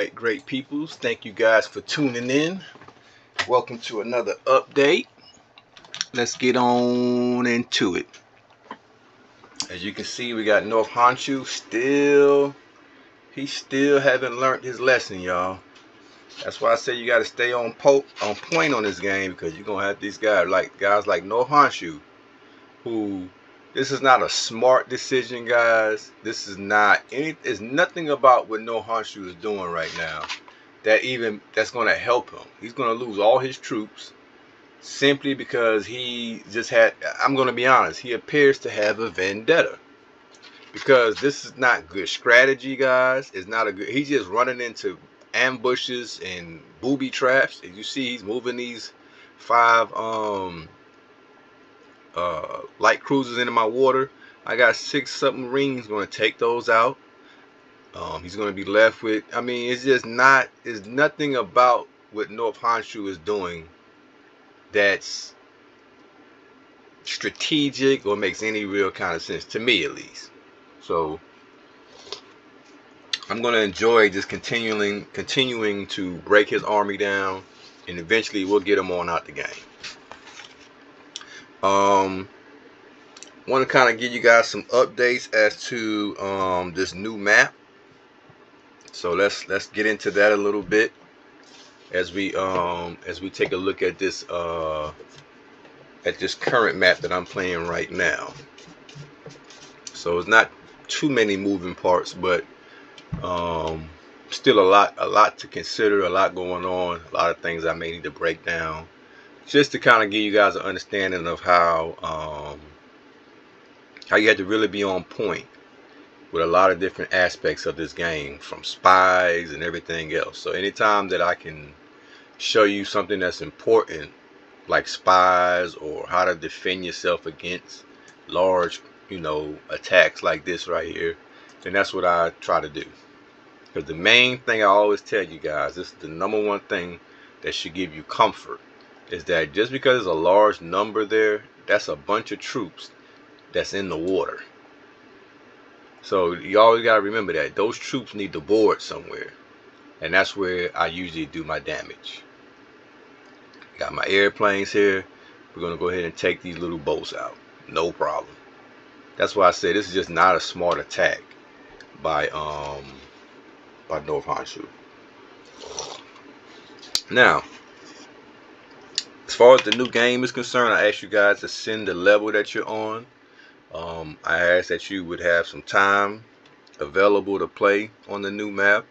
right, great peoples. Thank you guys for tuning in. Welcome to another update. Let's get on into it. As you can see, we got North Honshu he still haven't learned his lesson, y'all. That's why I say you got to stay on point on this game, because you're gonna have these guys like North Honshu, who this is not a smart decision, guys. This is not any. It's nothing about what North Honshu is doing right now that's going to help him. He's going to lose all his troops simply because he just had. I'm going to be honest. He appears to have a vendetta, because this is not good strategy, guys. It's not a good. He's just running into ambushes and booby traps. As you see, he's moving these 5 light cruisers into my water. I got 6 submarines. Going to take those out. He's going to be left with. I mean, it's just not. There's nothing about what North Honshu is doing that's strategic or makes any real kind of sense to me, at least. So I'm going to enjoy just continuing to break his army down, and eventually we'll get him on out the game. Want to kind of give you guys some updates as to this new map. So let's get into that a little bit as we take a look at this current map that I'm playing right now. So it's not too many moving parts, but still a lot to consider, a lot going on, a lot of things I may need to break down, just to kind of give you guys an understanding of how you have to really be on point with a lot of different aspects of this game, from spies and everything else. So anytime that I can show you something that's important, like spies or how to defend yourself against large, attacks like this right here, then that's what I try to do. Because the main thing I always tell you guys, this is the number one thing that should give you comfort, is that just because there's a large number there, that's a bunch of troops that's in the water. So you always got to remember that those troops need to board somewhere, and that's where I usually do my damage. Got my airplanes here. We're gonna go ahead and take these little boats out, no problem. That's why I say this is just not a smart attack by North Honshu. Now, as far as the new game is concerned, I asked you guys to send the level that you're on. I asked that you would have some time available to play on the new map,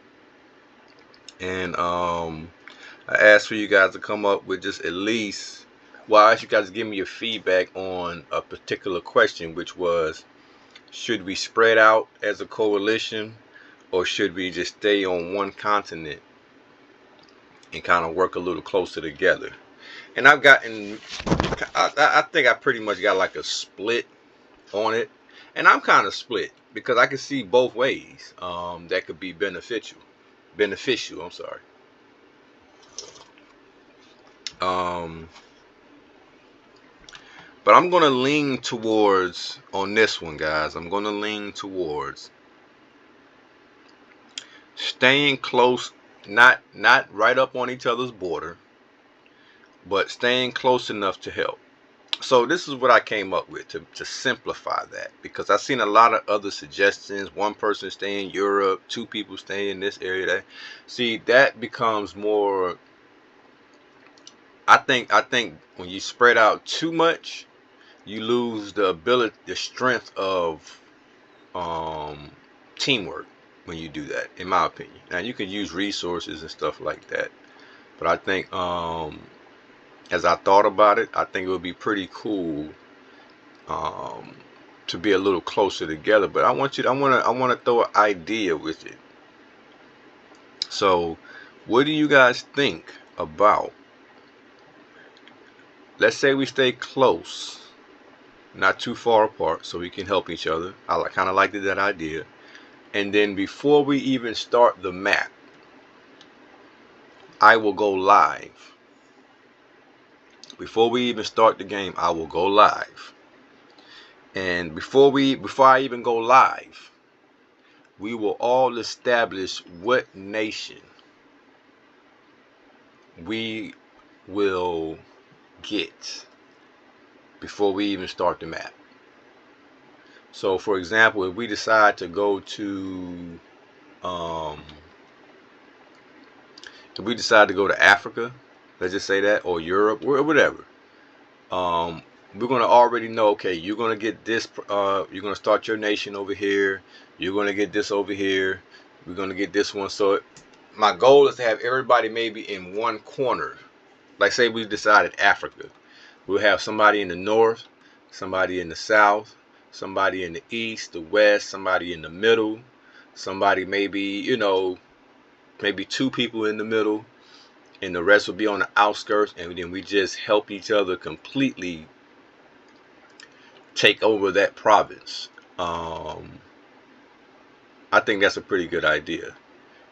and I asked for you guys to come up with just at least, well, I asked you guys to give me your feedback on a particular question, which was, should we spread out as a coalition, or should we just stay on one continent and kind of work a little closer together? And I think I pretty much got like a split on it, and I'm kind of split because I can see both ways that could be beneficial. I'm sorry. But I'm gonna lean towards, on this one, guys, I'm gonna lean towards staying close, not right up on each other's border, but staying close enough to help. So this is what I came up with to simplify that, because I've seen a lot of other suggestions. One person stay in Europe, 2 people stay in this area. That becomes more. I think when you spread out too much, you lose the ability, the strength of teamwork when you do that, in my opinion. Now you can use resources and stuff like that, but I think as I thought about it, I think it would be pretty cool to be a little closer together. But I want to throw an idea with it. So what do you guys think about, let's say we stay close, not too far apart, so we can help each other. I kind of liked that idea. And then before we even start the map, I will go live. Before we even start the game, I will go live. And before I even go live, we will all establish what nation we will get before we even start the map. So for example, if we decide to go to Africa, let's just say that, or Europe, or whatever, we're going to already know, okay, you're going to get this, you're going to start your nation over here, you're going to get this over here, we're going to get this one. So my goal is to have everybody maybe in one corner. Like say we decided Africa, we'll have somebody in the north, somebody in the south, somebody in the east, the west, somebody in the middle, somebody maybe, maybe two people in the middle, and the rest will be on the outskirts, and then we just help each other completely take over that province. I think that's a pretty good idea,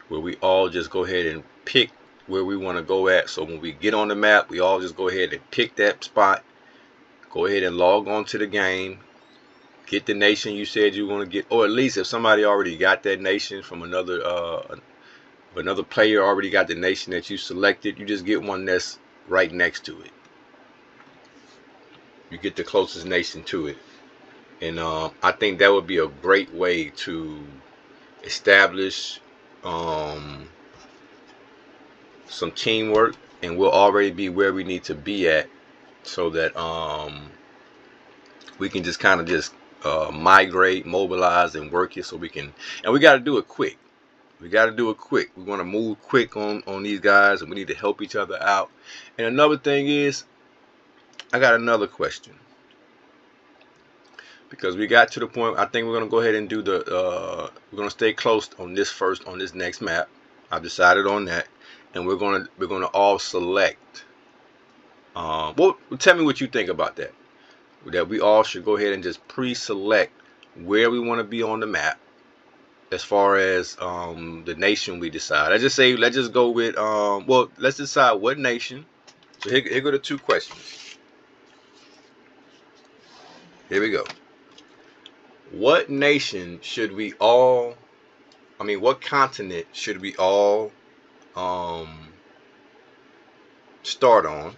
where we all just go ahead and pick where we want to go at. So when we get on the map, we all just go ahead and pick that spot, go ahead and log on to the game, get the nation you said you want to get, or at least if somebody already got that nation from another player already got the nation that you selected, you just get one that's right next to it. You get the closest nation to it. And I think that would be a great way to establish some teamwork, and we'll already be where we need to be at, so that we can just kind of just migrate, mobilize, and work it, so we can. And we got to do it quick. We got to do it quick. We want to move quick on these guys, and we need to help each other out. And another thing is, I got another question, because we got to the point. I think we're gonna go ahead and do the. We're gonna stay close on this next map. I've decided on that, and we're gonna all select. Well, tell me what you think about that. That we all should go ahead and just pre-select where we want to be on the map, as far as the nation we decide. Let's just go with well, let's decide what nation. So here go the two questions. Here we go. What nation should we all, what continent should we all start on?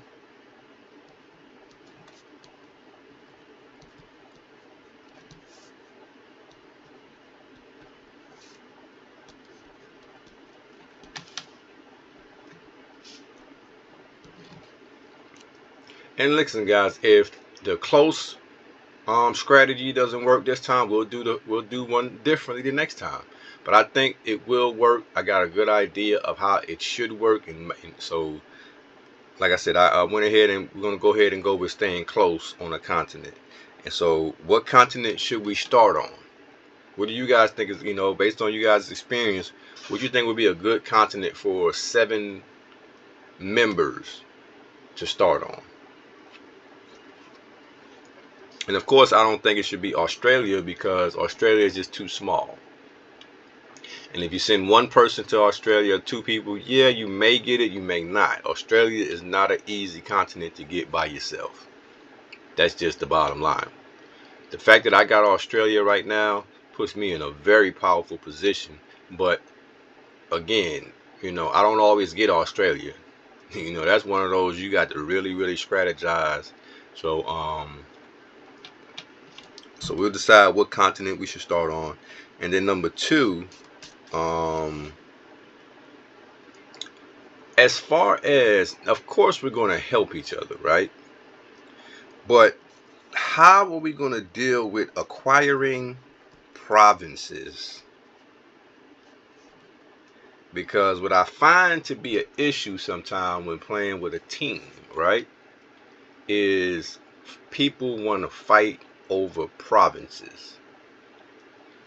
And listen, guys, if the close strategy doesn't work this time, we'll do one differently the next time. But I think it will work. I got a good idea of how it should work, and so, like I said, I went ahead and we're gonna go ahead and go with staying close on a continent. And so, what continent should we start on? What do you guys think is, based on you guys' experience, what do you think would be a good continent for 7 members to start on? And of course, I don't think it should be Australia, because Australia is just too small. And if you send one person to Australia, 2 people, yeah, you may get it, you may not. Australia is not an easy continent to get by yourself. That's just the bottom line. The fact that I got Australia right now puts me in a very powerful position. But again, I don't always get Australia. That's one of those you got to really, really strategize. So we'll decide what continent we should start on. And then number 2, as far as, of course, we're going to help each other, right? But how are we going to deal with acquiring provinces? Because what I find to be an issue sometimes when playing with a team, right, is people want to fight over provinces.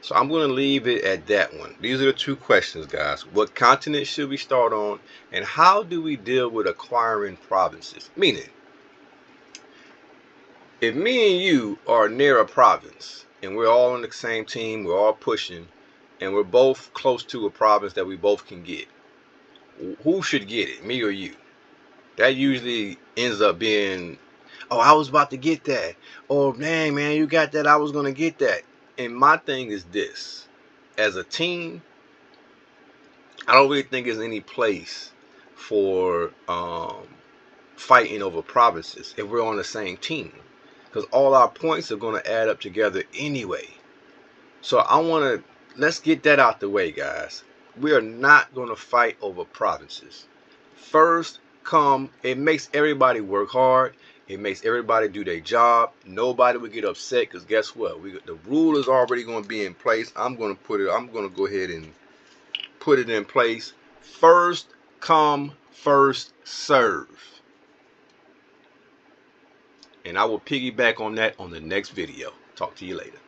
So I'm going to leave it at that one. These are the 2 questions, guys. What continent should we start on, and how do we deal with acquiring provinces? Meaning, if me and you are near a province and we're all on the same team, we're all pushing, and we're both close to a province that we both can get, who should get it, me or you? That usually ends up being, oh, I was about to get that. Oh, dang, man, you got that. I was going to get that. And my thing is this. As a team, I don't really think there's any place for fighting over provinces if we're on the same team, because all our points are going to add up together anyway. So let's get that out the way, guys. We are not going to fight over provinces. First come, it makes everybody work hard. It makes everybody do their job. Nobody will get upset, because guess what? The rule is already going to be in place. I'm going to go ahead and put it in place. First come, first serve. And I will piggyback on that on the next video. Talk to you later.